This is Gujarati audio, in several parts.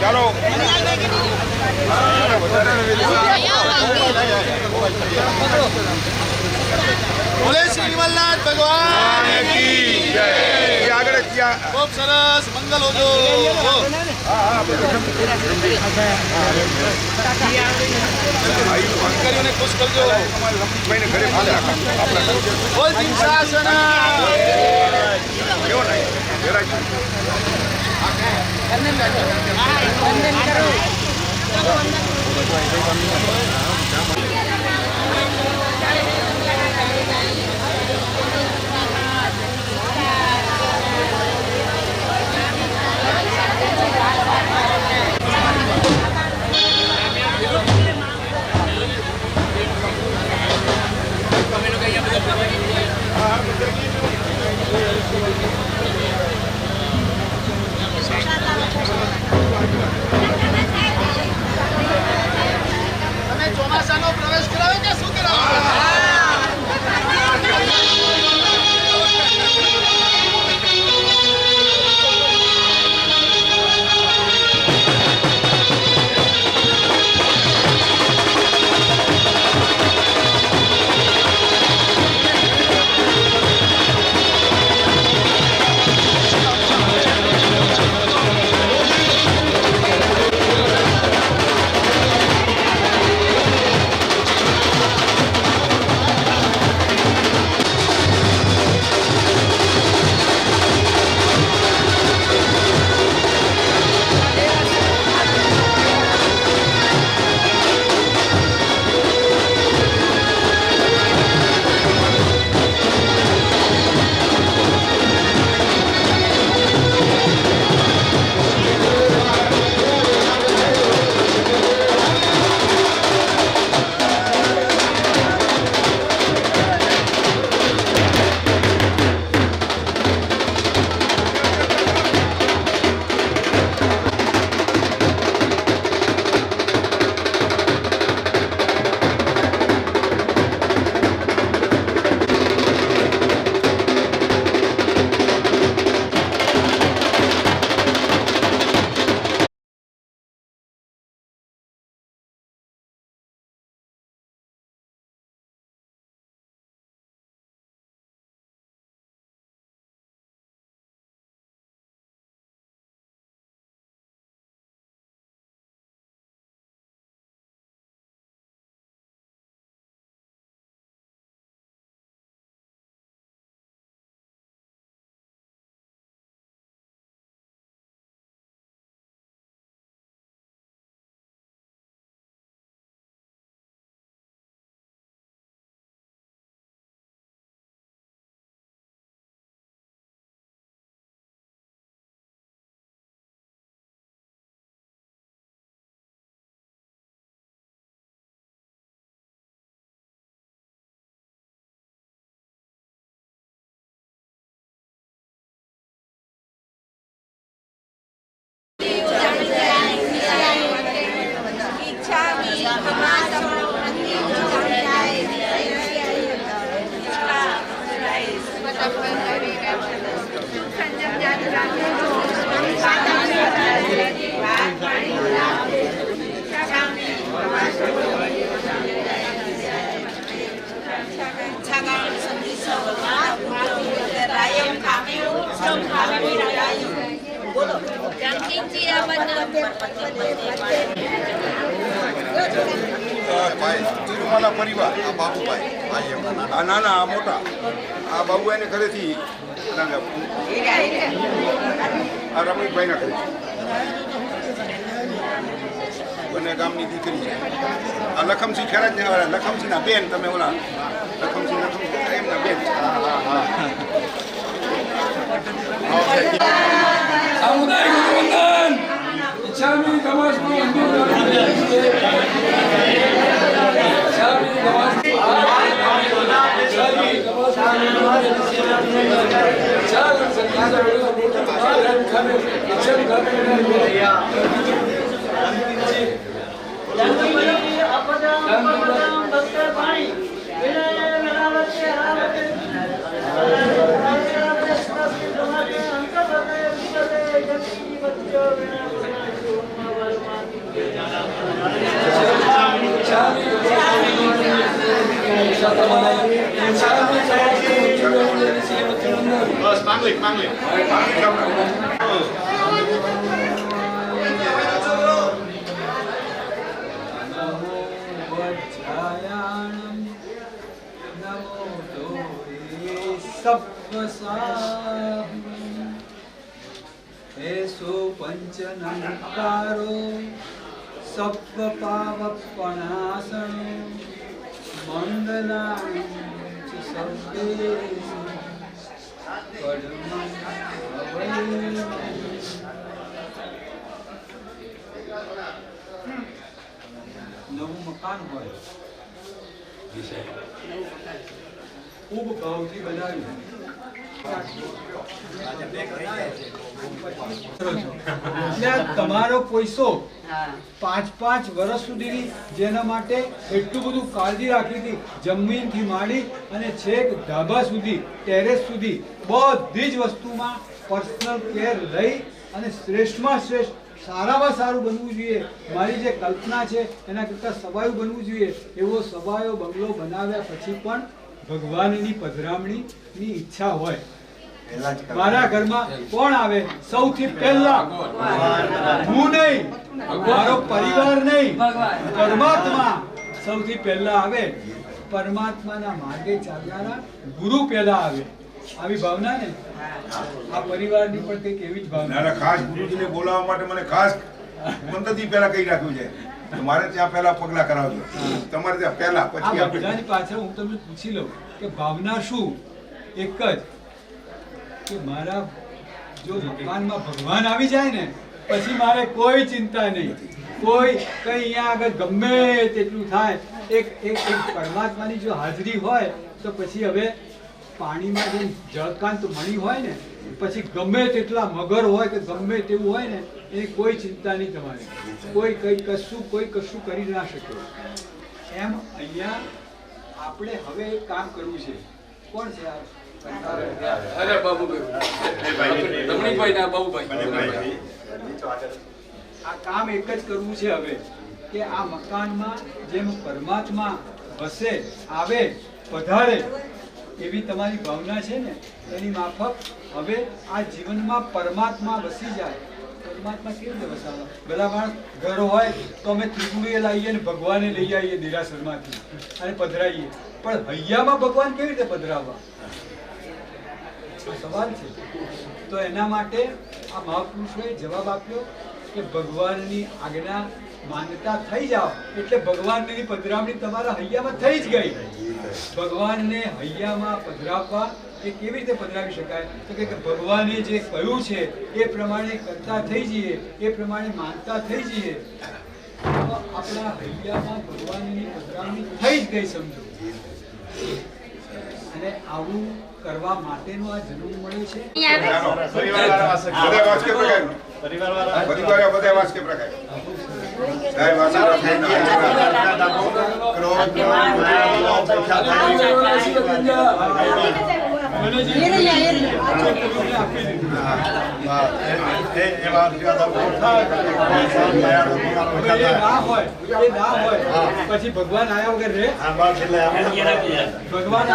ચાલો બોલે શ્રી વિમલનાથ ભગવાન કી જય. આગળ ખૂબ સરસ મંગલ હોજો. દીકરીઓને ખુશ કરજો. ઘરે બોલ દીક્ષાસન. કેવો નહીં તમે ચોમાસાનો પ્રવેશ કરાવે કે શું કરાવે? પરિવાર બાબુભાઈ આ નાના આ મોટા આ બાબુ એને ઘરેથી આ રમણીકભાઈ ના ઘરેથી બંને ગામની દીકરી છે. આ લખમસિંહ ખેરાજ ને લખમસિંહ ના બેન. તમે ઓલા લખમસિંહ એમના બેન. સામુદાયિક વંદન ઈચ્છામી કમાસનો પાણી માંગલી ऐसो पंचनंकारो सप्त पावपणासनो मंगलानि च सर्वेषु परमं भवेत्। नवुं मकान હોય ખૂબ ભાવથી બનાવ્યું તમારો પૈસો 5-5 વર્ષ સુધી જેના માટે એટલું બધું કાળજી રાખી હતી, જમીનથી માંડી અને છેક ધાબા સુધી, ટેરેસ સુધી બધી જ વસ્તુમાં પર્સનલ કેર લઈ અને શ્રેષ્ઠમાં શ્રેષ્ઠ, સારામાં સારું બનવું જોઈએ. મારી જે કલ્પના છે એના કરતાં સવાયું બનવું જોઈએ એવો સવાયો બંગલો બનાવ્યા પછી પણ ભગવાનની પધરામણીની ઈચ્છા હોય. મારા ઘરમાં કોણ આવે? સૌથી પહેલા હું નહીં, મારો પરિવાર નહીં, પરમાત્મા સૌથી પહેલા આવે. પરમાત્માના માર્ગે ચાલનારા ગુરુ પહેલા આવે. આવી ભાવના ને આ પરિવારની પણ કંઈક એવી જ ભાવના. ખાસ ગુરુજીને બોલાવવા માટે મને ખાસ પંદરથી પહેલા કહી રાખ્યું છે કે મારે ત્યાં પહેલા પગલા કરાવજો, તમારે ત્યાં પહેલા, પછી આ બધાની પાછળ હું તમને પૂછી લઉં કે ભાવના શું? એક જ કે મારા જો મકાનમાં ભગવાન આવી જાય ને પછી મારે કોઈ ચિંતા નહીં, કોઈ કઈ અહીંયા આગળ ગમે તેટલું થાય. એક પરમાત્માની જો હાજરી હોય તો પછી હવે પાણીમાં જેમ જળકાંત મણી હોય ને, પછી ગમે તેટલા મગર હોય કે ગમે તેવું હોય ને એની કોઈ ચિંતા નહીં તમારે. કોઈ કશું કરી ના શકે. એમ અહીંયા આપણે હવે એક કામ કરવું છે. કોણ છે આ? અરે બાબુભાઈ, રમણીકભાઈ ના બાબુભાઈ. આ કામ એક જ કરવું છે હવે કે આ મકાનમાં જેમ પરમાત્મા વસે, આવે, પધારે એવી તમારી ભાવના છે ને એની માફક હવે આ જીવનમાં પરમાત્મા વસી જાય. પરમાત્મા કેવી રીતે વસાવે? બધા માણસ ઘર હોય તો અમે ત્રિગુણીએ લાવીએ ને ભગવાને લઈ આવીએ દેરાસરમાંથી અને પધરાઈએ, પણ હૈયામાં ભગવાન કેવી રીતે પધરાવવા? સવાલ છે. તો એના માટે આ મહાપુરુષોએ જવાબ આપ્યો કે ભગવાનની આજ્ઞા માનતા થઈ જાઓ એટલે ભગવાનની પધરામણી તમારા હૈયામાં થઈ જ ગઈ. ભગવાનને હૈયામાં પધરાવવા એ કેવી રીતે પધરાવી શકાય? તો કે ભગવાને જે કહ્યું છે એ પ્રમાણે કરતા થઈ જઈએ, એ પ્રમાણે માનતા થઈ જઈએ તો આપણા હૈયામાં ભગવાનની પધરામણી થઈ જ ગઈ સમજો. અને આવું કરવા માટેનો આ જન્મ મળ્યો છે. પરિવાર વાસ્કે પ્રકાર પછી ભગવાન આયા વગર રે ભગવાન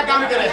કામ કરે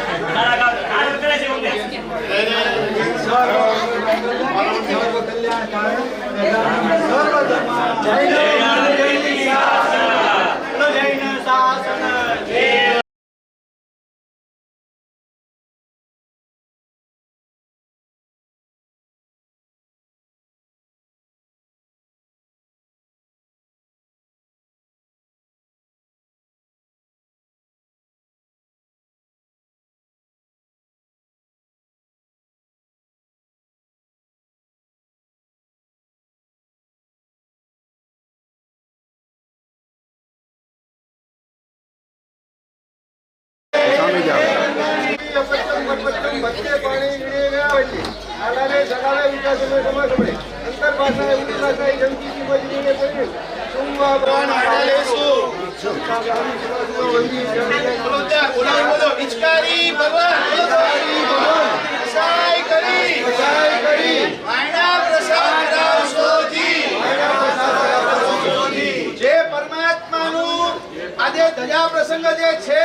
બચ્ચે પાણી વીણી ગયા હોય છે. આલાને સગાવે વિકાસ સમય સમય અંતર ભાષાએ ઉડી ભાષાએ જમતીથી મજબૂરીને કરી સુમવા પ્રાણ આલેશું બોલો ઇચકારી ભગવાન સાઈ કરી વાયણા પ્રસાદ પ્રસંગ જે છે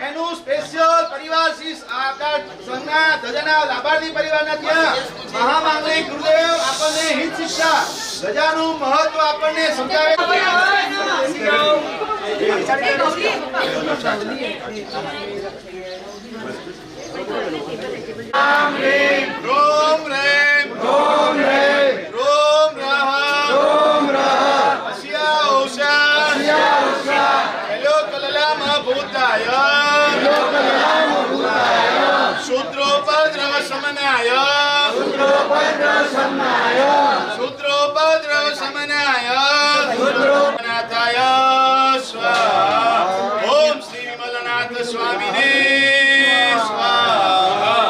એનું સ્પેશિયલ પરિવાર આપણા સંઘના ધજાના લાભાર્થી પરિવારના ત્યાં મહામાંગલિક ગુરુદેવ આપણને હિત શિક્ષા ધજાનું મહત્વ આપણને સમજાવે રોમ રેમ રોમ રેમ રોમ રાહ અસ્યા ઓશા હેલો કલલામાં ભૂતાય શૂદ્રોપદ્રવ શમનાય નાથાય સ્વાહા ઓમ શ્રી વિમલનાથ સ્વામીને સ્વાહા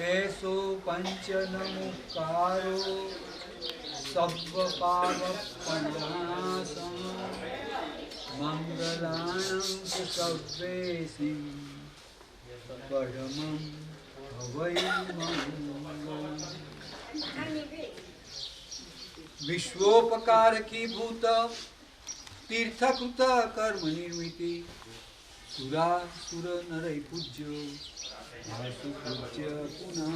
ऐसो पंचनमुकारो सब्ब पाप पनासम मंगलाणं सब्बेसि परमं भवै मंगलम् विश्वोपकारकी भूत तीर्थकृत कर्म निर्मिति सुरा सुर नरै पूज्य पूज्य पुनः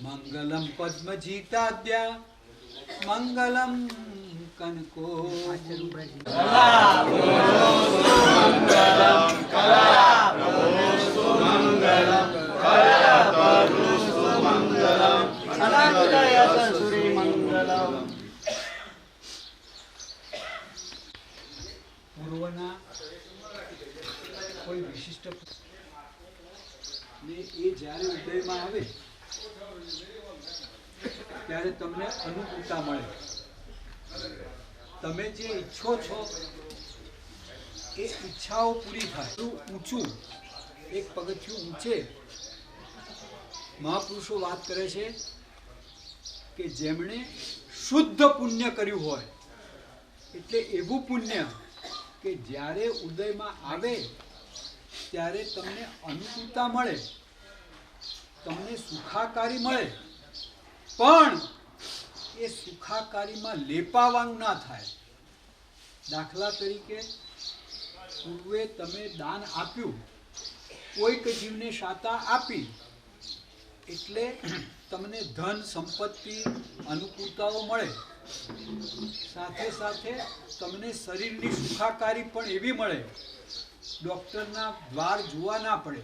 मंगलम पद्मजीताद्या मंगलम कनको પૂર્વના કોઈ વિશિષ્ટ ને એ જ્યારે ઉદયમાં આવે ત્યારે તમને અનુકૂળતા મળે. તમે જે ઈચ્છો છો એ ઈચ્છાઓ પૂરી થાય. ઊંચું એક પગથિયું ઊંચે મહાપુરુષો વાત કરે છે કે જેમણે શુદ્ધ પુણ્ય કર્યું હોય, એટલે એવું પુણ્ય કે જ્યારે ઉદયમાં આવે ત્યારે તમને અનુકૂળતા મળે, તમને સુખાકારી મળે, પણ એ સુખાકારીમાં લેપાવાનું ના થાય. દાખલા તરીકે પૂર્વે તમે દાન આપ્યું, કોઈક જીવને શાતા આપી, એટલે તમને ધન સંપત્તિ અનુકૂળતાઓ મળે, સાથે સાથે તમને શરીરની સુખાકારી પણ એવી મળે, ડૉક્ટરના દ્વાર જોવા ના પડે,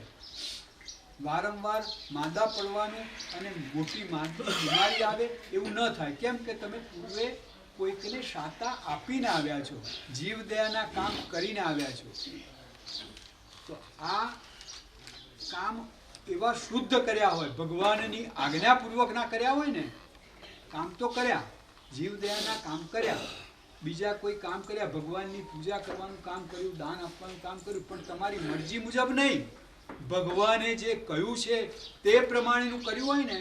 વારંવાર માંદા પડવાનું અને મોટી બીમારી આવે એવું ન થાય. કેમ કે તમે પૂર્વે કોઈકને શાતા આપીને આવ્યા છો, જીવદયાના કામ કરીને આવ્યા છો. તો આ કામ એવા શુદ્ધ કર્યા હોય, ભગવાનની આજ્ઞાપૂર્વકના કર્યા હોય ને, કામ તો કર્યા, જીવદયાના કામ કર્યા, બીજા કોઈ કામ કર્યા, ભગવાનની પૂજા કરવાનું કામ કર્યું, દાન આપવાનું કામ કર્યું, પણ તમારી મરજી મુજબ નહીં, ભગવાને જે કહ્યું છે તે પ્રમાણેનું કર્યું હોય ને,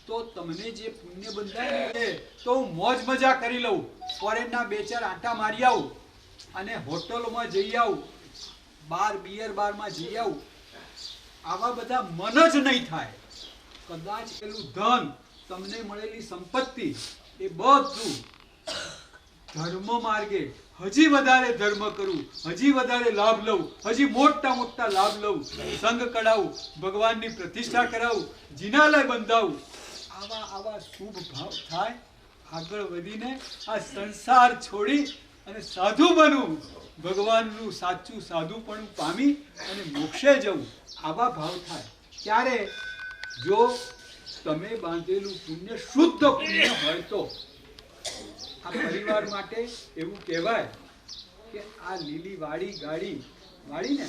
તો તમને જે પુણ્ય બંધાય છે તો હું મોજ મજા કરી લઉં, ફોરેનના 2-4 આંટા મારી આવું અને હોટલોમાં જઈ આવું, બિયર બારમાં જઈ આવું, આવા બધા મન જ નહીં થાય. કદાચ પેલું ધન, તમને મળેલી સંપત્તિ, એ બધું ધર્મ માર્ગે હજી વધારે ધર્મ કરું, હજી વધારે લાભ લઉં, હજી મોટા મોટા લાભ લઉં, સંઘ કઢાવું, ભગવાનની પ્રતિષ્ઠા કરાવું, જિનાલય બંધાવું, આવા શુભ ભાવ થાય. આગળ વધીને આ સંસાર છોડી અને સાધુ બનવું, ભગવાનનું સાચું સાધુપણું પામી અને મોક્ષે જવું, આવા ભાવ થાય. ત્યારે જો તમે બાંધેલું પુણ્ય શુદ્ધ પુણ્ય હોય તો આ પરિવાર માટે એવું કહેવાય કે આ લીલી વાડી ગાડી, વાડી ને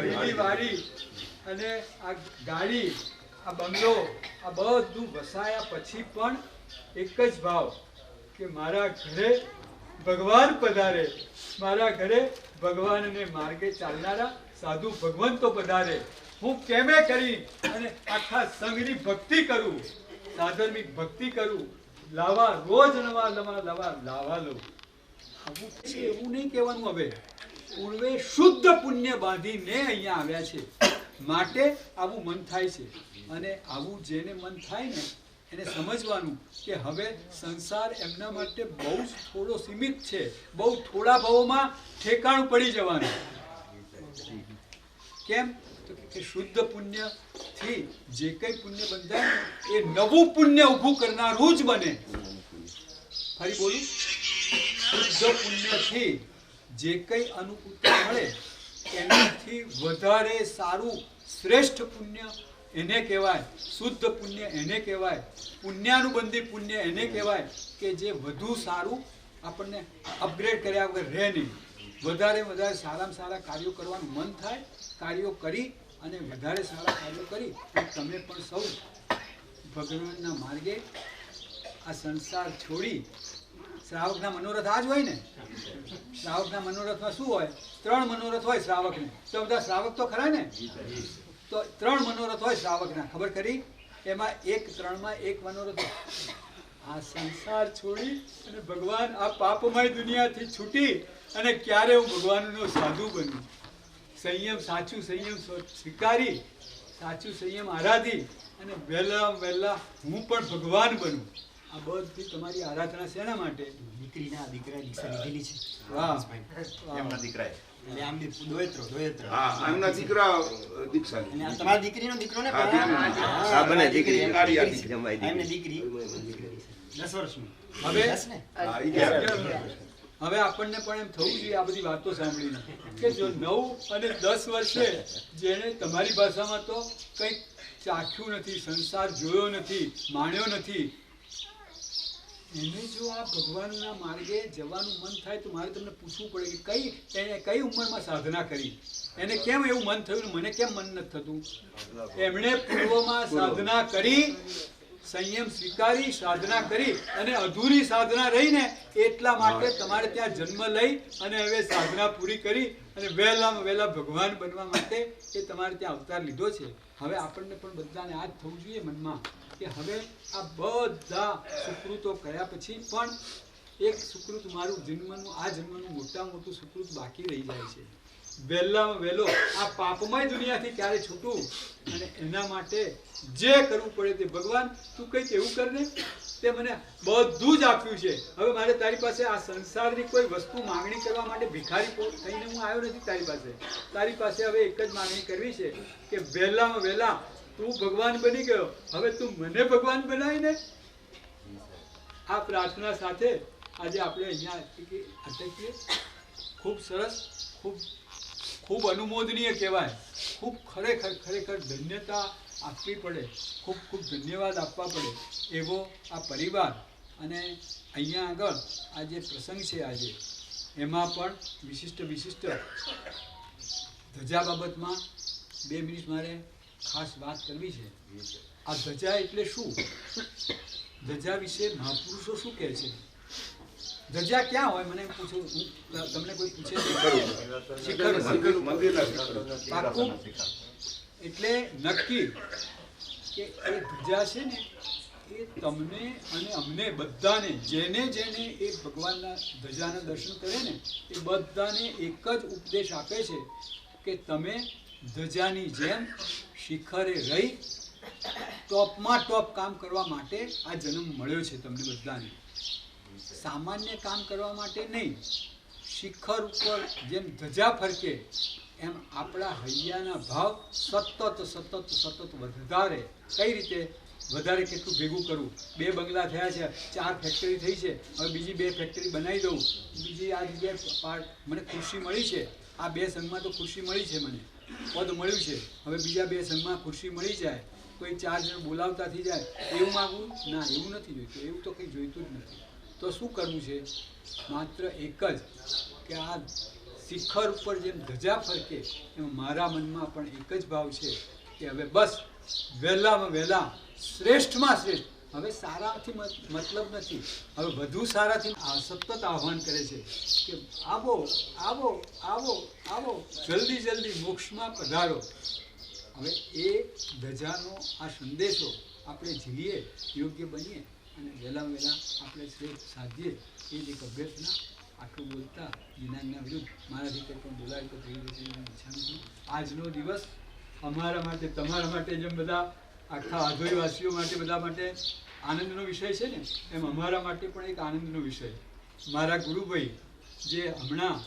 લીલી વાડી અને આ ગાડી, આ બંગલો, આ બધું વસાયા પછી પણ એક જ ભાવ કે મારા ઘરે ભગવાન પધારે, મારા ઘરે ભગવાનને માર્ગે ચાલનારા સાધુ ભગવંતો પધારે. હું કેમે કરી અને આખા સંઘની ભક્તિ કરું, સાધર્મિક ભક્તિ કરું, લાવા રોજ નવા નવા લાવા લઉં. આવું છે એવું નહીં કહેવાનું. હવે પૂર્વે શુદ્ધ પુણ્ય બાંધીને અહીંયા આવ્યા છે માટે આવું મન થાય છે. અને આવું જેને મન થાય ને એને સમજવાનું કે હવે સંસાર એમના માટે બહુ જ થોડો સીમિત છે, બહુ થોડા ભાવોમાં ઠેકાણું પડી જવાનું. કેમ તો કે શુદ્ધ પુણ્યથી જે કંઈ પુણ્ય બંધાય એ નવું પુણ્ય ઊભું કરનારું જ બને. ફરી બોલું, શુદ્ધ પુણ્યથી જે કંઈ અનુકૂળતા મળે એનાથી વધારે સારું શ્રેષ્ઠ પુણ્ય એને કહેવાય, શુદ્ધ પુણ્ય એને કહેવાય, પુણ્યાનુબંધી પુણ્ય એને કહેવાય કે જે વધુ સારું આપણને અપગ્રેડ કર્યા વગર રહે નહીં. વધારે વધારે સારામાં સારા કાર્યો કરવાનું મન થાય, કાર્યો કરી અને વધારે સારા કાર્યો કરી તમે પણ સૌ ભગવાનના માર્ગે આ સંસાર છોડી. શ્રાવકના મનોરથ આ જ હોય ને. શ્રાવકના મનોરથમાં શું હોય? 3 મનોરથ હોય શ્રાવકને. તો બધા શ્રાવક તો ખરા ને. તો 3 મનોરથ હોય શ્રાવકના, ખબર કરી? એમાં 3માં એક મનોરથ આ સંસાર છોડી અને ભગવાન આ પાપમય દુનિયાથી છૂટી અને ક્યારે હું ભગવાનનો સાધુ બનું, સંયમ, સાચું સંયમ સ્વીકારી, સાચું સંયમ આરાધી અને વહેલા વહેલા હું પણ ભગવાન બનું. આ બધી તમારી આરાધના શેના માટે? દીકરીના દીકરા દીક્ષા લીધેલી છે. વાહ, એમના દીકરાએ. એટલે આમ બી દોયત્રો. હા, એમના દીકરા દીક્ષા અને આ તમારા દીકરીનો દીકરો ને હા, દીકરી. હા, બને દીકરી. આ દીકરી અમારી દીકરી. એમને દીકરી 10 વર્ષની. હવે 10 ને? હા, 11. હવે આપણને પણ એમ થવું જોઈએ આ બધી વાતો સાંભળીને કે જો 9 અને 10 વર્ષે જેણે તમારી ભાષામાં તો કંઈક ચાખ્યું નથી, સંસાર જોયો નથી, માણ્યો નથી, એને જો આ ભગવાનના માર્ગે જવાનું મન થાય તો મારે તમને પૂછવું પડે કે એને કઈ ઉંમરમાં સાધના કરી, એને કેમ એવું મન થયું ને મને કેમ મન નથી થતું? એમણે પૂર્વમાં સાધના કરી, સંયમ સ્વીકારી, સાધના કરી અને અધૂરી સાધના રહીને એટલા માટે તમારે ત્યાં જન્મ લઈ અને હવે સાધના પૂરી કરી અને વહેલામાં વહેલા ભગવાન બનવા માટે એ તમારે ત્યાં અવતાર લીધો છે. હવે આપણને પણ બધાને આ જ થવું જોઈએ મનમાં કે હવે આ બધા સુકૃતો કર્યા પછી પણ એક સુકૃત મારું આ જન્મનું મોટામાં મોટું સુકૃત બાકી રહી જાય છે. વહેલામાં વહેલો આ પાપમય દુનિયાથી ક્યારે છૂટું અને એના માટે જે કરવું પડે તે ભગવાન તું કંઈક એવું કર ને, તે મને બધું જ આપ્યું છે. હવે મારે તારી પાસે આ સંસારની કોઈ વસ્તુ માંગણી કરવા માટે ભિખારી થઈને હું આવ્યો નથી તારી પાસે. તારી પાસે હવે એક જ માંગણી કરવી છે કે વહેલામાં વહેલા તું ભગવાન બની ગયો, હવે તું મને ભગવાન બનાવીને. આ પ્રાર્થના સાથે આજે આપણે અહીંયા અટકીએ. ખૂબ સરસ, ખૂબ અનુમોદનીય કહેવાય. ખૂબ ખરેખર ધન્યતા આપવી પડે, ખૂબ ધન્યવાદ આપવા પડે એવો આ પરિવાર. અને અહીંયા આગળ આ જે પ્રસંગ છે આજે એમાં પણ વિશિષ્ટ ધજા બાબતમાં 2 મિનિટ મારે ખાસ વાત કરવી છે. આ ધજા એટલે શું? ધજા વિશે મહાપુરુષો શું કહે છે? ધજા ક્યાં હોય? મને પૂછો, તમને કોઈ પૂછે પાકું એટલે નક્કી કે એ ધજા છે ને એ તમને અને અમને બધાને જેને એ ભગવાનના ધજાના દર્શન કરે ને એ બધાને એક જ ઉપદેશ આપે છે કે તમે ધજાની જેમ શિખરે રહી ટોપમાં ટોપ કામ કરવા માટે આ જન્મ મળ્યો છે તમને બધાને. સામાન્ય કામ કરવા માટે નહીં, શિખર ઉપર જેમ ધજા ફરકે એમ આપણા હૈયાના ભાવ સતત વધારે. કઈ રીતે વધારે? કેટલું ભેગું કરવું? 2 બંગલા થયા છે, 4 ફેક્ટરી થઈ છે, હવે બીજી 2 ફેક્ટરી બનાવી દઉં, બીજી આ જગ્યાએ મને ખુરશી મળી છે, આ 2 સંઘમાં તો ખુરશી મળી છે, મને પદ મળ્યું છે, હવે બીજા 2 સંઘમાં ખુરશી મળી જાય, કોઈ 4 જણ બોલાવતા થઈ જાય, એવું માગવું ના, એવું નથી જોઈતું, એવું તો કંઈ જોઈતું જ નથી. તો શું કરવું છે? માત્ર એક જ કે આ શિખર ઉપર જેમ ધજા ફરકે એમ મારા મનમાં પણ એક જ ભાવ છે કે હવે બસ વહેલામાં વહેલા શ્રેષ્ઠમાં શ્રેષ્ઠ હવે સારાથી મતલબ નથી, હવે વધુ સારાથી સતત આહ્વાન કરે છે કે આવો આવો આવો આવો, જલ્દી જલ્દી મોક્ષમાં પધારો. હવે એ ધજાનો આ સંદેશો આપણે જીવીએ, યોગ્ય બનીએ અને વહેલા વહેલા આપણે શ્રેષ્ઠ સાધીએ, એ જ એક અભ્યર્થના. આટલું બોલતા વિજ્ઞાનના વિરુદ્ધ મારાથી કંઈ પણ બોલાય તો થઈ જશે એની ઈચ્છા નથી. આજનો દિવસ અમારા માટે, તમારા માટે, જેમ બધા આખા આધોઈવાસીઓ માટે, બધા માટે આનંદનો વિષય છે ને, એમ અમારા માટે પણ એક આનંદનો વિષય. મારા ગુરુભાઈ જે હમણાં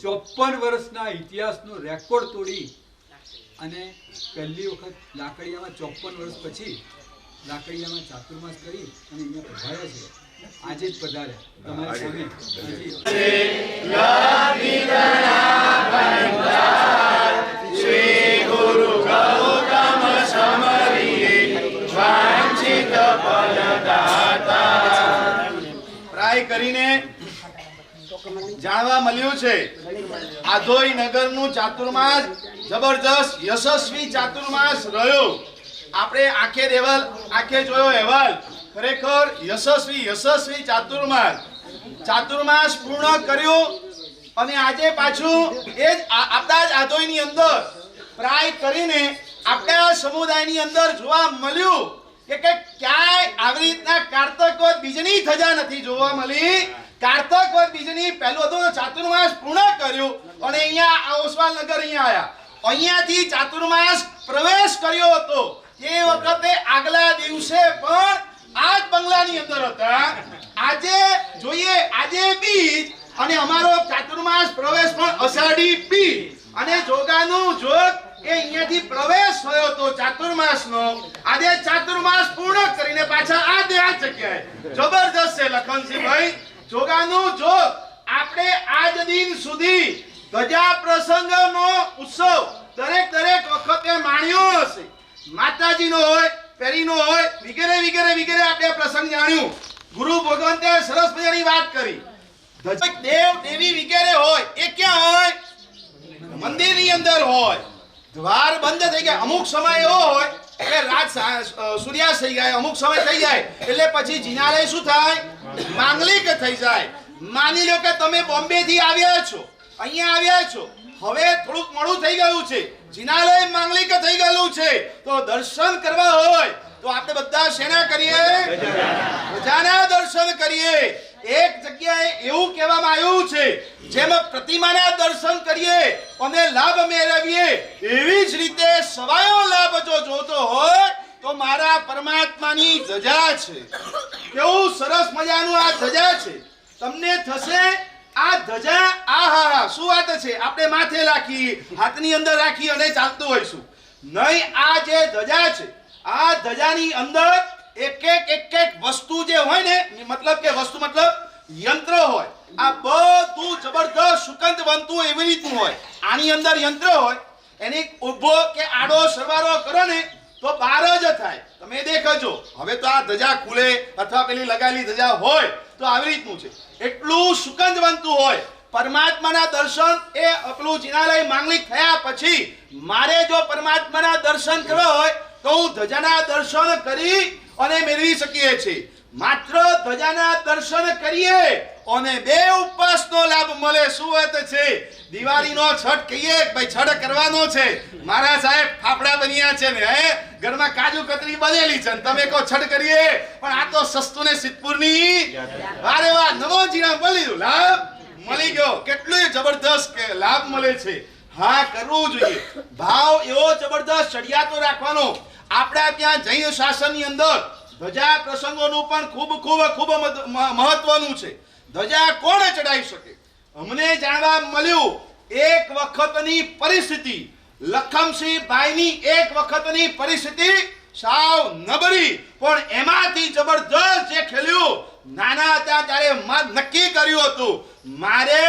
54 વર્ષના ઇતિહાસનો રેકોર્ડ તોડી અને પહેલી વખત લાકડિયામાં 54 વર્ષ પછી લાકડિયામાં ચાતુર્માસ કરી અને અહીંયા પધાર્યા છે. આજે જ પધાર્યા તમારી સામે પ્રાય કરીને જાણવા મળ્યું છે આધોઈ નગરનું ચાતુર્માસ જબરજસ્ત યશસ્વી ચાતુર્માસ રહ્યો. આપણે આંખે જોયો અહેવાલ, ખરેખર યશસ્વી ચાતુર્માસ પૂર્ણ કર્યો. અને આજે પાછું એ જ આપણા જ આધોઈની અંદર પ્રાય કરીને આપણા સમુદાયની અંદર જોવા મળ્યું કે ક્યાંય આવી રીતના કારતક બીજની ધજા નથી જોવા મળી. કારતક બીજની પહેલું હતું ચાતુર્માસ પૂર્ણ કર્યું અને અહીંયા ઓસવાલ નગર અહીંયા આવ્યા, અહીંયાથી ચાતુર્માસ પ્રવેશ કર્યો હતો. એ વખતે આગલા દિવસે પણ આ જ બંગલાની અંદર હતા. આજે જોઈએ, આજે બીજ અને અમારો ચાતુર્માસ પ્રવેશ પણ અષાઢી બીજ અને જોગાનું જોગ એ અહીંયાથી પ્રવેશ થયો હતો ચાતુર્માસનો. આજે ચાતુર્માસ પૂર્ણ કરીને પાછા આ જગ્યાએ જબરજસ્ત છે લખનસિંહભાઈ. જોગાનું જોગ આપણે આજ દિન સુધી ધજા પ્રસંગનો ઉત્સવ દરેક વખતે માણ્યો હશે. માતાજીનો હોય, પેરીનો હોય, વગેરે આપણે પ્રસંગ જાણ્યું. ગુરુ ભગવંતે સરસ મજાની વાત કરી. દેવ દેવી વગેરે હોય એ ક્યાં હોય? મંદિરની અંદર હોય. દ્વાર બંધ થઈ ગયા, અમુક સમય એવો હોય એટલે રાત સૂર્યાસ્ત થઈ જાય, અમુક સમય થઈ જાય એટલે પછી જિનાલય શું થાય? માંગલિક થઈ જાય. માની લો કે તમે બોમ્બે થી આવ્યા છો, અહીંયા આવ્યા છો, હવે થોડુંક મોડું થઈ ગયું છે, જિનાલય માંગલિક થઈ ગયેલું છે, તો દર્શન કરવા હોય તો આપણે બધા શેના કરીએ? ધજાના દર્શન કરીએ. એક જગ્યાએ એવું કહેવામાં આવ્યું છે જેમ પ્રતિમાના દર્શન કરીએ અને લાભ મેળવીએ, એવી જ રીતે સવાયો લાભ જો જોતો હોય તો મારા પરમાત્માની ધજા છે. કેવું સરસ મજાનું આ ધજા છે. તમને થશે આ ધજા, આહા શું વાત છે, આપણે માથે રાખી, હાથની અંદર રાખી અને ચાલતું હોઈશું નહીં. આ જે ધજા છે, આ ધજાની અંદર એક વસ્તુ જે હોય ને, મતલબ કે વસ્તુ મતલબ યંત્ર હોય. આ બધું જબરદસ્ત સુગંધ બનતું એવી રીતનું હોય. આની અંદર યંત્ર હોય, એની ઉભો કે આડો સરવારો કરો ને તો બાર જ થાય. તમે દેખજો. હવે તો આ ધજા ખુલે અથવા પેલી લગાવેલી ધજા હોય તો આવી રીતનું છે. એટલું સુગંધ બનતું હોય. પરમાત્માના દર્શન એ આપણું જિનાલય માંગલિક થયા પછી મારે જો પરમાત્માના દર્શન કરવા હોય તો હું ધજાના દર્શન કરી અને મેળવી શકીએ છીએ. માત્ર ધજાના દર્શન કરીએ અને બે ઉપવાસનો લાભ મળે. શું વાત છે? દિવાળીનો છઠ કહીએ, ભાઈ છઠ કરવાનો છે, મારા સાહેબ ફાફડા બન્યા છે ને, ઘરમાં કાજુ કતરી બનેલી છે, તમે કહો છઠ કરીએ, પણ આ તો સસ્તું ને સિદ્ધપુરની. વારે વાહ, નવો જીણા મળી, લાભ મળી ગયો. કેટલું જબરદસ્ત લાભ મળે છે. હા, કરવું જોઈએ. ભાવ એવો જબરદસ્ત ચડિયાતો રાખવાનો. આપણા ત્યાં જૈન શાસનની અંદર ધજા પ્રસંગોનું પણ ખૂબ મહત્વનું છે. ધજા કોણ ચડાવી શકે? અમને જાણવા મળ્યું એક વખતની પરિસ્થિતિ, લખમસિંહ ભાઈની એક વખતની પરિસ્થિતિ સાવ નબળી, પણ એમાંથી જબરદસ્ત જે ખેલ્યું. નાના હતા ત્યારે નક્કી કર્યું હતું મારે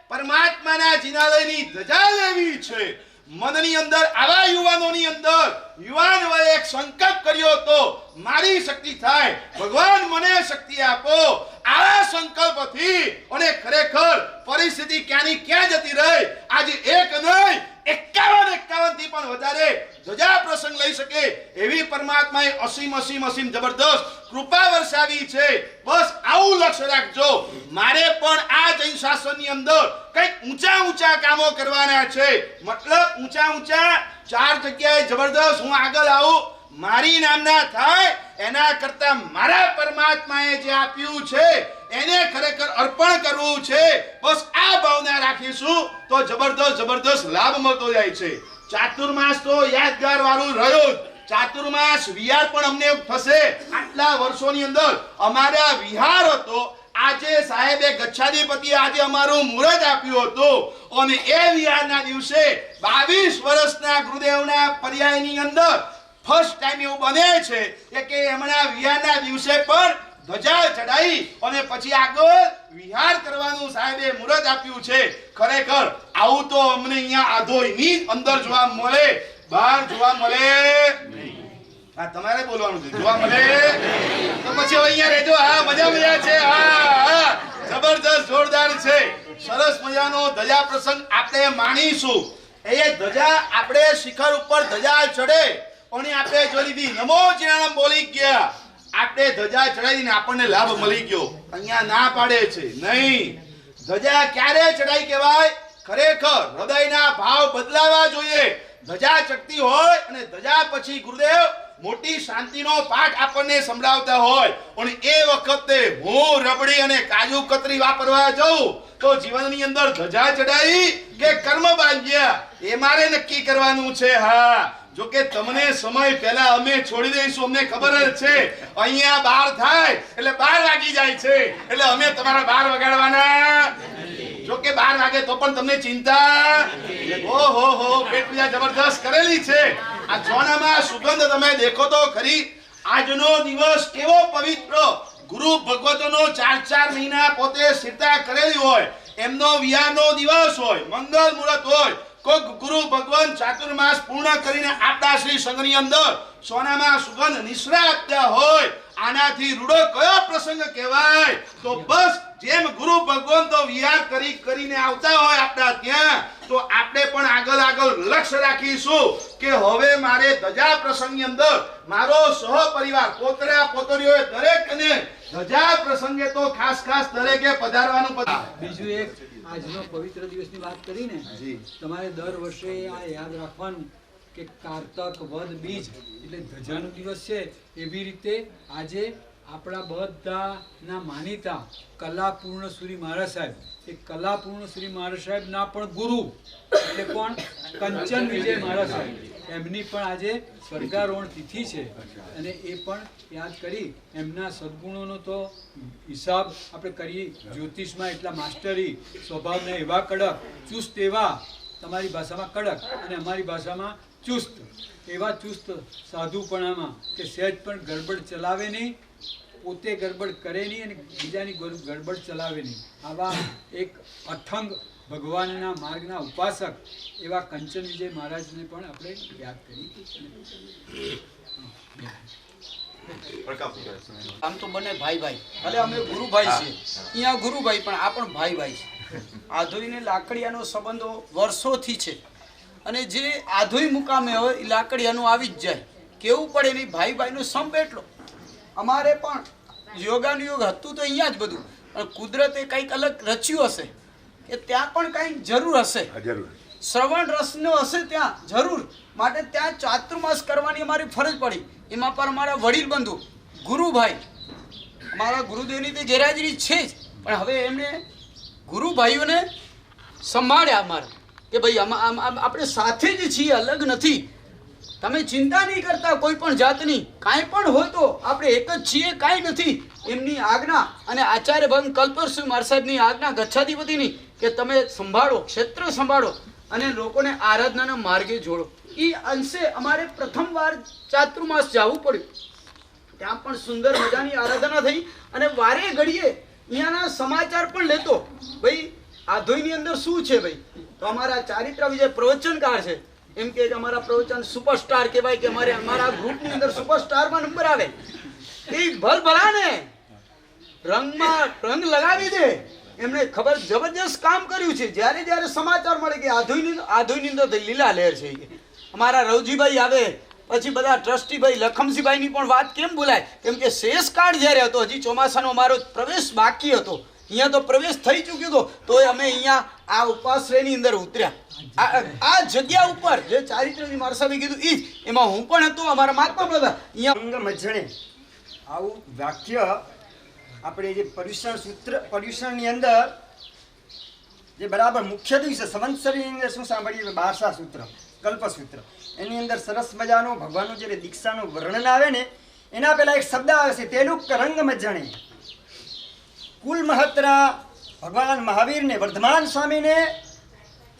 પરમાત્માના જિનાલયની ધજા લેવી છે. મનની અંદર આવા યુવાનોની અંદર યુવાન વયે એક સંકલ્પ કર્યો હતો, મારી શક્તિ થાય, ભગવાન મને શક્તિ આપો. આ સંકલ્પથી અને ખરેખર પરિસ્થિતિ ક્યાંની ક્યાં જતી રહી. આજે એક નહીં 51 થી કરતી પણ વધારે ધજા પ્રસંગ લઈ શકે એવી પરમાત્માએ અસીમ જબરદસ્ત કૃપા વરસાવી છે. બસ આવું લક્ષ્ય રાખજો. મારે પણ આ જૈન શાસનની અંદર કંઈક ઊંચા કામો કરવાના છે. મતલબ ઊંચા 4 જગ્યાએ જબરદસ્ત હું આગળ આવું, મારી નામના થાય એના કરતા મારા પરમાત્માએ જે આપ્યું છે એને ખરેખર અર્પણ કરવું છે. બસ આ ભાવના રાખીશું તો જબરદસ્ત લાભ મળતો જાય છે. ચાતુર્માસ તો યાદગાર વાળું રહ્યું. ચાતુર્માસ વિહાર પણ અમને થશે. આટલા વર્ષોની અંદર અમારા વિહાર હતો. આજે સાહેબે ગચ્છાધિપતિએ આજે અમારું મુહૂર્ત આપ્યું હતું અને એ વિહારના દિવસે 22 વર્ષના ગુરુદેવના પર્યાયની અંદર ફર્સ્ટ ટાઈમ એવું બને છે કે એમના વિહારના દિવસે પણ ધજા ચડાઈ અને પછી આગળ વિહાર કરવાનું સાહેબે મુહૂર્ત આપ્યું છે. ખરેખર આવું તો અમને અહીંયા આધોઈની અંદર જોવા મળે, બહાર જોવા મળે નહીં. હા, તમારે બોલવાનું છે. જોવા મળે તો પછી અહીંયા રહેજો. હા, મજા છે. હા, જબરદસ્ત જોરદાર છે. સરસ મજાનો ધજા પ્રસંગ આપણે માણીશું. એ ધજા આપણે શિખર ઉપર ધજા ચડે અને આપણે જોઈ લીધી, નમો જીણામ બોલી ગયા, આપણે ધજા ચડાવી ને આપણને લાભ મળી ગયો. અહીંયા ના પાડે છે નહીં. ધજા ક્યારે ચડાઈ કહેવાય? ખરેખર હૃદયના ભાવ બદલાવા જોઈએ. ધજા ચડતી હોય અને ધજા પછી ગુરુદેવ મોટી શાંતિનો પાઠ આપણને સંભળાવતા હોય અને એ વખતે હું રબડી અને કાજુ કતરી વાપરવા જાઉં તો જીવનની અંદર ધજા ચડાવી કે કર્મ બાંધ્યા એ મારે નક્કી કરવાનું છે. હા, જો કે તમને સમય પહેલા અમે છોડી દઈશું, અમને ખબર જ છે અહીંયા 12 થાય એટલે 12 વાગી જાય છે એટલે અમે તમારા 12 વગાડવાના. જો કે 12 વાગે તો પણ તમને ચિંતા. ઓહો, પેટ પૂજા જબરદસ્ત કરેલી છે. આ સોનામાં સુગંધ તમે દેખો તો ખરી. આજનો દિવસ કેવો પવિત્ર. ગુરુ ભગવતોનો 4 મહિના પોતે સ્થિરતા કરેલી હોય, એમનો વિહારનો દિવસ હોય, મંગળ મુહૂર્ત હોય. કોઈ ગુરુ ભગવાન ચાતુર્માસ પૂર્ણ કરીને આપણા શ્રી સંઘની અંદર સોનામાં સુગંધ નિશ્રા આપ્યા હોય. આનાથી રૂડો કયો પ્રસંગ કહેવાય? તો બસ જેમ ગુરુ ભગવાન તો વિહાર કરીને આવતા હોય આપણા ત્યાં, તો આપણે પણ આગળ લક્ષ્ય રાખીશું કે હવે મારે ધજા પ્રસંગની અંદર મારો સહપરિવાર પોતરા પોતરીઓ દરેકને ધજા પ્રસંગે તો ખાસ દરેકે પધારવાનું. બીજું એક આજનો પવિત્ર દિવસની વાત કરીને તમારે દર વર્ષે આ યાદ રાખવાનું કે કારતક વદ બીજ એટલે ધજાનો દિવસ છે. એવી રીતે આજે આપણા બધાના માનીતા કલાપૂર્ણ શ્રી મહારાજ સાહેબ, એ કલાપૂર્ણ શ્રી મહારાજ સાહેબના પણ ગુરુ એટલે કોણ? કંચન વિજય મહારાજ સાહેબ. એમની પણ આજે સ્વર્ગારોહણ તિથિ છે અને એ પણ યાદ કરી એમના સદગુણોનો તો હિસાબ આપણે કરીએ. જ્યોતિષમાં એટલા માસ્ટરી, સ્વભાવના એવા કડક, ચુસ્ત એવા, તમારી ભાષામાં કડક અને અમારી ભાષામાં ચુસ્ત, એવા ચુસ્ત સાધુપણામાં કે સહેજ પણ ગડબડ ચલાવે નહીં, પોતે ગડબડ કરે નહીં અને બીજાની ગડબડ ચલાવે નહીં. આવા એક અઠંગ ભગવાનના માર્ગના ઉપાસક એવા કંચન વિજય મહારાજને પણ આપણે યાદ કરી. આમ તો બને ભાઈ ભલે અમે ગુરુભાઈ છીએ, અહીંયા ગુરુભાઈ પણ આ પણ ભાઈ છે. આધોઈને લાકડિયાનો સંબંધો વર્ષોથી છે અને જે આધોઈ મુકામે હોય એ લાકડિયાનું આવી જ જાય. કેવું પડે નહીં, ભાઈનો સંપ એટલો. અમારે પણ યોગાનુયોગ હતું તો અહીંયા જ બધું, પણ કુદરતે કંઈક અલગ રચ્યું હશે કે ત્યાં પણ કંઈક જરૂર હશે, શ્રવણ રસનો હશે ત્યાં જરૂર. માટે ત્યાં ચાતુર્માસ કરવાની અમારી ફરજ પડી. એમાં પણ અમારા વડીલ બંધુ ગુરુભાઈ, અમારા ગુરુદેવની તો ગેરહાજરી છે જ, પણ હવે એમણે ગુરુભાઈઓને સંભાળ્યા અમારા કે ભાઈ આપણે સાથે જ છીએ, અલગ નથી. તમે ચિંતા નહીં કરતા કોઈ પણ જાતની, કાંઈ પણ હોય તો આપણે એક જ છીએ, કાંઈ નથી. એમની આજ્ઞા અને આચાર્ય ભગવાન કલ્પેશ્વર મહારાજ સાહેબની આજ્ઞા ગચ્છાધિપતિની કે તમે સંભાળો, ક્ષેત્ર સંભાળો અને લોકોને આરાધનાના માર્ગે જોડો. એ અંશે અમારે પ્રથમવાર ચાતુર્માસ જવું પડ્યું. ત્યાં પણ સુંદર મજાની આરાધના થઈ અને વારે ઘડીએ અહીંયાના સમાચાર પણ લેતો. ભાઈ આધોઈની અંદર શું છે ભાઈ? તો અમારા ચારિત્ર વિજય પ્રવચનકાર છે, એમ કે અમારા પ્રવચન સુપરસ્ટાર કહેવાય કે અમારા ગ્રુપની અંદર સુપરસ્ટારમાં નંબર આવે. એ ભલા ને રંગમાં રંગ લગાવી દે. એમણે ખબર જબરજસ્ત કામ કર્યું છે. જ્યારે સમાચાર મળે કે આધોઈની અંદર લીલા લહેર છે, અમારા રવજીભાઈ આવે, પછી બધા ટ્રસ્ટીભાઈ લખમજીભાઈની પણ વાત કેમ બોલાય, કેમ કે શેષ કાળ જ્યારે હતો, હજી ચોમાસાનો અમારો પ્રવેશ બાકી હતો, અહીંયા તો પ્રવેશ થઈ ચૂક્યો હતો, તોય અમે અહીંયા આ ઉપાશ્રયની અંદર ઉતર્યા. આ જગ્યા ઉપર જે ચારિત્ર્યની મારસાબે કીધું ઈ જ, એમાં હું પણ હતો, અમારા મહાત્મા બધા અહીંયા અંગ મજણે આવું વાક્ય આપણે જે પર્યુષણની અંદર જે બરાબર મુખ્ય દિવસે સંવત્સરીની અંદર શું સાંભળીએ, 12 સૂત્ર, કલ્પસૂત્ર, એની અંદર સરસ મજાનું ભગવાનનું જે દીક્ષાનું વર્ણન આવે ને, એના પહેલા એક શબ્દ આવે છે તેલુક રંગ મજણે. કુલ મહત્રા ભગવાન મહાવીરને વર્ધમાન સ્વામીને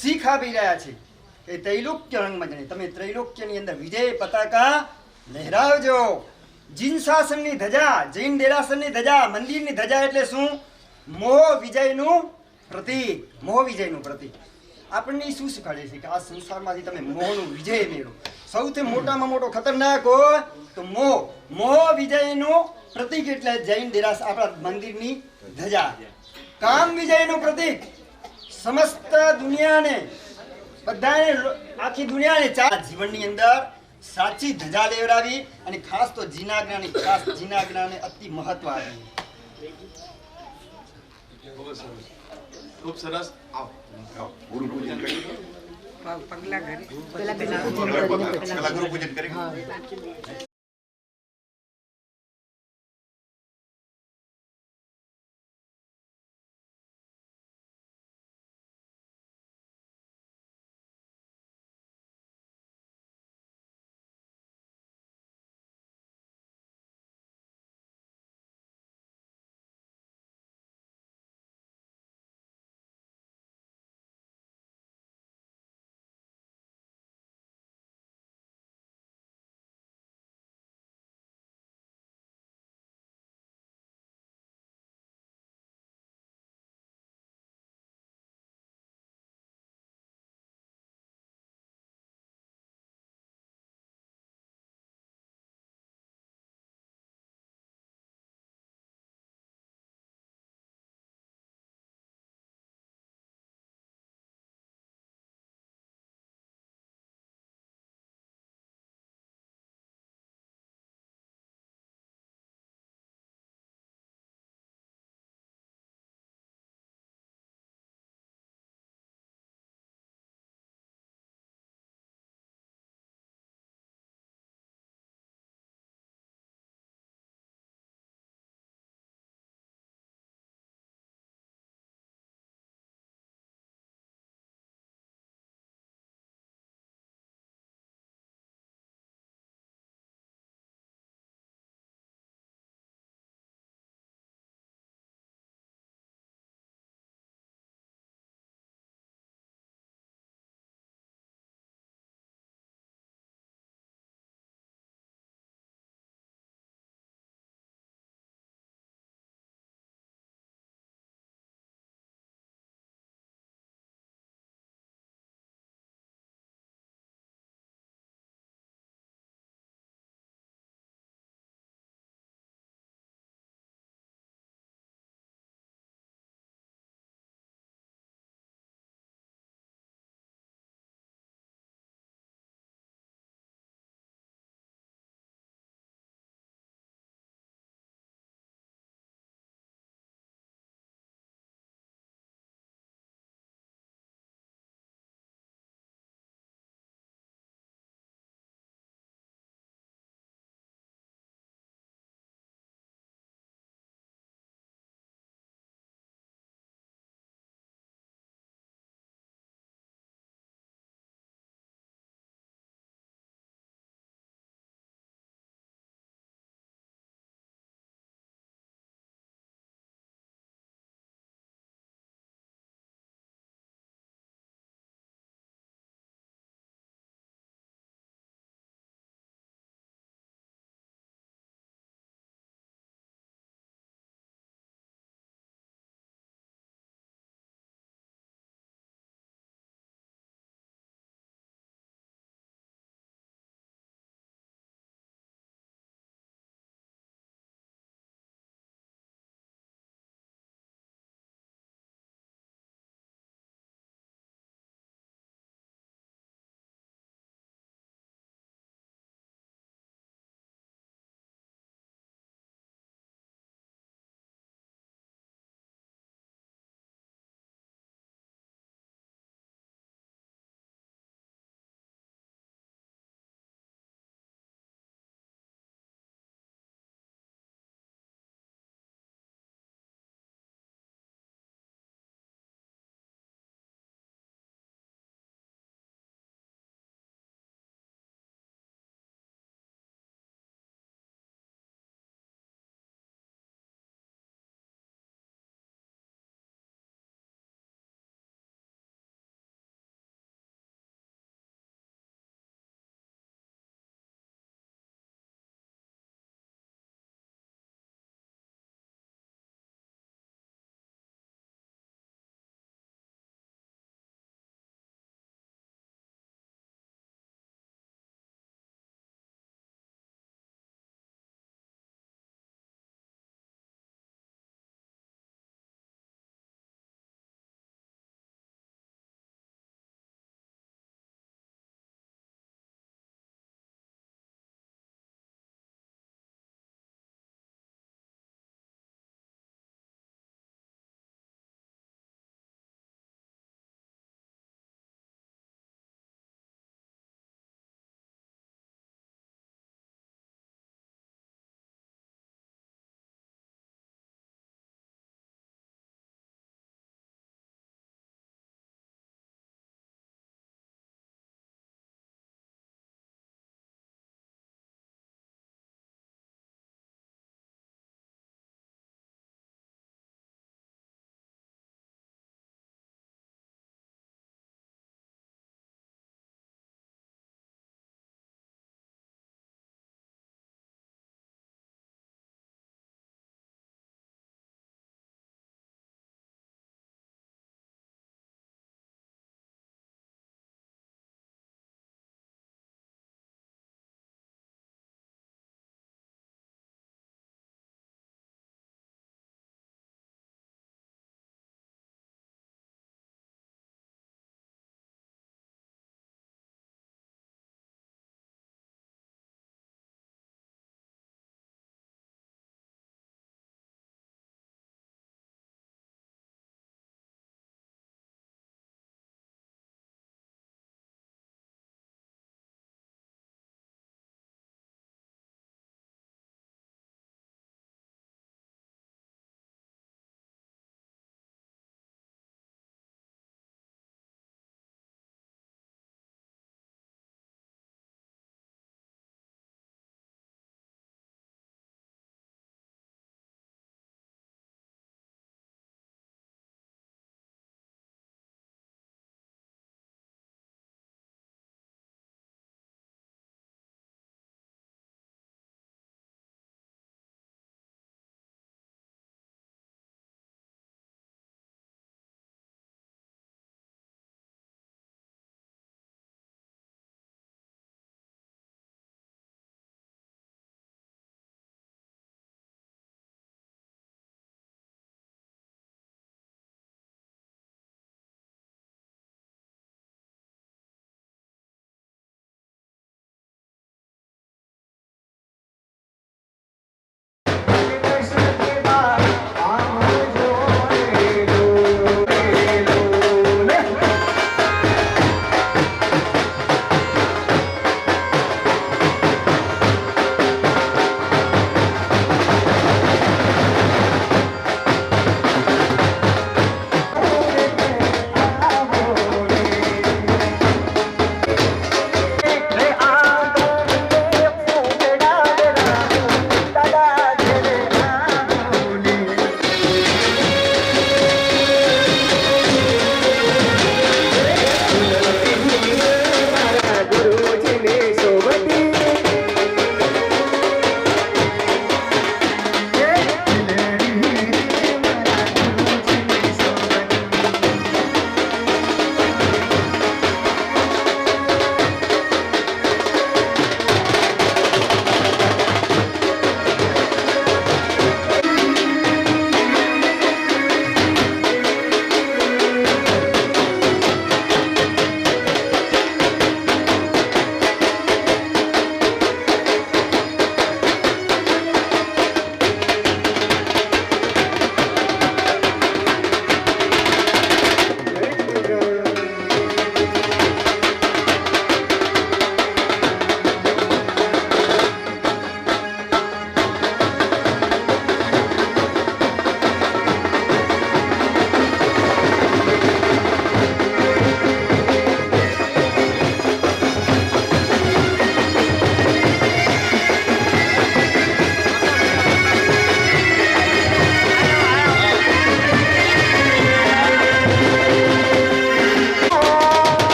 શીખ આપી રહ્યા છે કે ત્રૈલોક્ય રંગ મજણે, તમે ત્રૈલોક્યની અંદર વિજય પતાકા લહેરાવજો. જીન શાસનની ધજા, જૈન દેરાસરની ધજા, મંદિરની ધજા એટલે શું? મોહ વિજયનું પ્રતીક. મોહ વિજયનું પ્રતીક આપણને શું શીખવાડે છે કે આ સંસારમાંથી તમે મોહનું વિજય મેળવો. સૌથી મોટામાં મોટો ખતરનાક હોય તો મોહ. મોહ વિજયનું પ્રતીક એટલે જૈન દેરાસ, આપણા મંદિરની ધજા. કામ વિજયનું પ્રતીક, સમસ્ત દુનિયાને, બધાને, આખી દુનિયાને જીવનની અંદર સાચી ધજા લેવડાવી, અને ખાસ તો જીનાજ્ઞાની, ખાસ જીનાજ્ઞાને અતિ મહત્વ આપી. ખૂબ સરસ. આવો ગુરુ પૂજન કરી પગલા ઘરે પેલા ગુરુ પૂજન કરી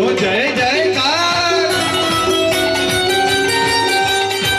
જય